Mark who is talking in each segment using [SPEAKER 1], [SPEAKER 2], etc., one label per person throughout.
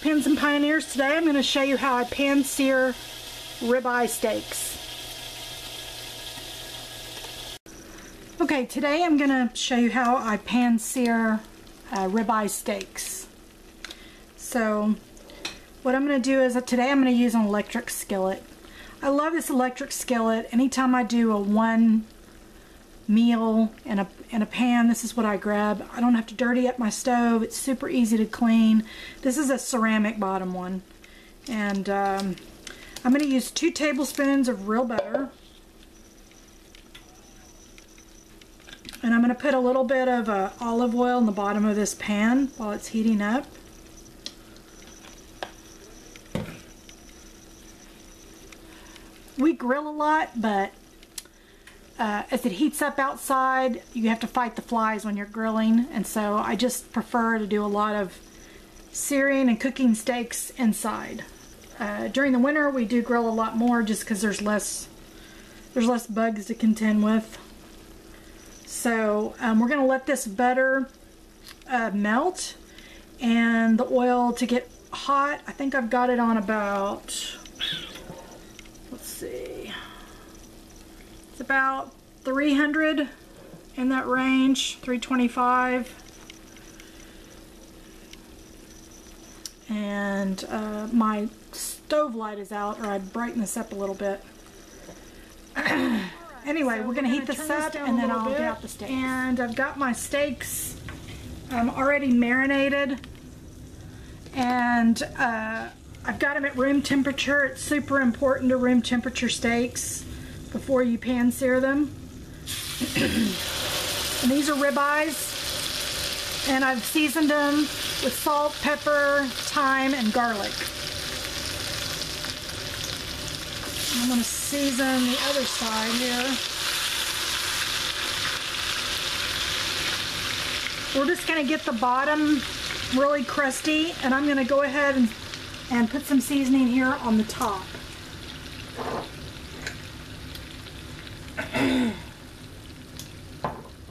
[SPEAKER 1] Pins and Pioneers. Today I'm going to show you how I pan sear ribeye steaks. Okay, today I'm going to show you how I pan sear ribeye steaks. So what I'm going to do is today I'm going to use an electric skillet. I love this electric skillet. Anytime I do a one meal in a pan, this is what I grab. I don't have to dirty up my stove. It's super easy to clean. This is a ceramic bottom one. And I'm going to use 2 tablespoons of real butter. And I'm going to put a little bit of olive oil in the bottom of this pan while it's heating up. We grill a lot, but as it heats up outside, you have to fight the flies when you're grilling, and so I just prefer to do a lot of searing and cooking steaks inside. During the winter, we do grill a lot more just because there's less bugs to contend with. So we're going to let this butter melt and the oil to get hot. I think I've got it on about, let's see, it's about 300 in that range, 325. And my stove light is out, or I'd brighten this up a little bit. Anyway, so we're going to heat this up and then I'll get out the steaks. And I've got my steaks already marinated, and I've got them at room temperature. It's super important to room temperature steaks before you pan sear them. And these are ribeyes, and I've seasoned them with salt, pepper, thyme, and garlic. I'm going to season the other side here. We're just going to get the bottom really crusty, and I'm going to go ahead and put some seasoning here on the top. I'm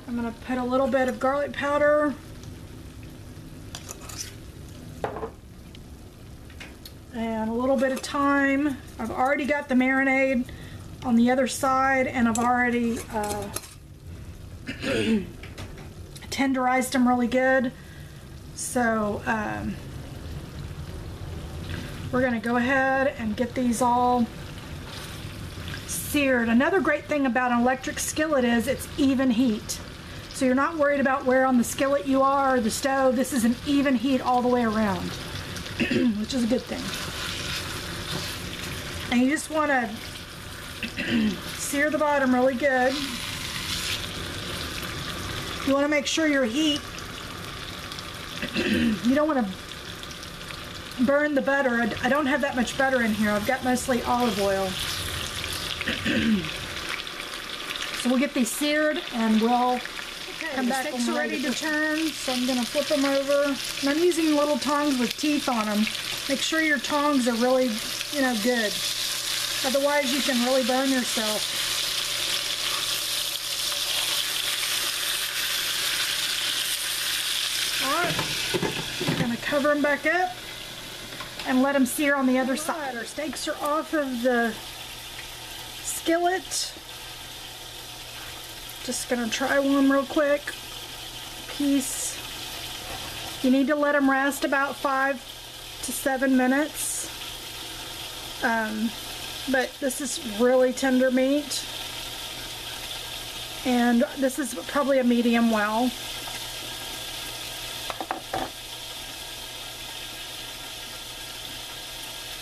[SPEAKER 1] going to put a little bit of garlic powder. And a little bit of thyme. I've already got the marinade on the other side, and I've already tenderized them really good. So we're going to go ahead and get these all seared. Another great thing about an electric skillet is it's even heat. So you're not worried about where on the skillet you are or the stove. This is an even heat all the way around, which is a good thing. And you just want to sear the bottom really good. You want to make sure your heat, you don't want to burn the butter. I don't have that much butter in here. I've got mostly olive oil. So we'll get these seared and we'll come back. The steaks are ready to turn, so I'm going to flip them over. And I'm using little tongs with teeth on them. Make sure your tongs are really, good. Otherwise you can really burn yourself. Alright, I'm going to cover them back up and let them sear on the other side. Our steaks are off of the skillet. Just going to try one real quick. Piece. You need to let them rest about 5 to 7 minutes. But this is really tender meat. And this is probably a medium well.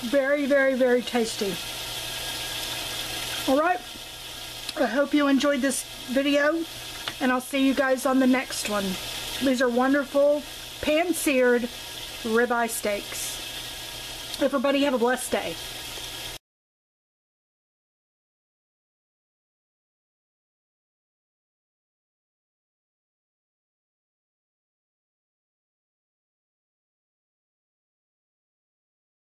[SPEAKER 1] Very, very, very tasty. Alright, I hope you enjoyed this video, and I'll see you guys on the next one. These are wonderful pan-seared ribeye steaks. Everybody have a blessed day.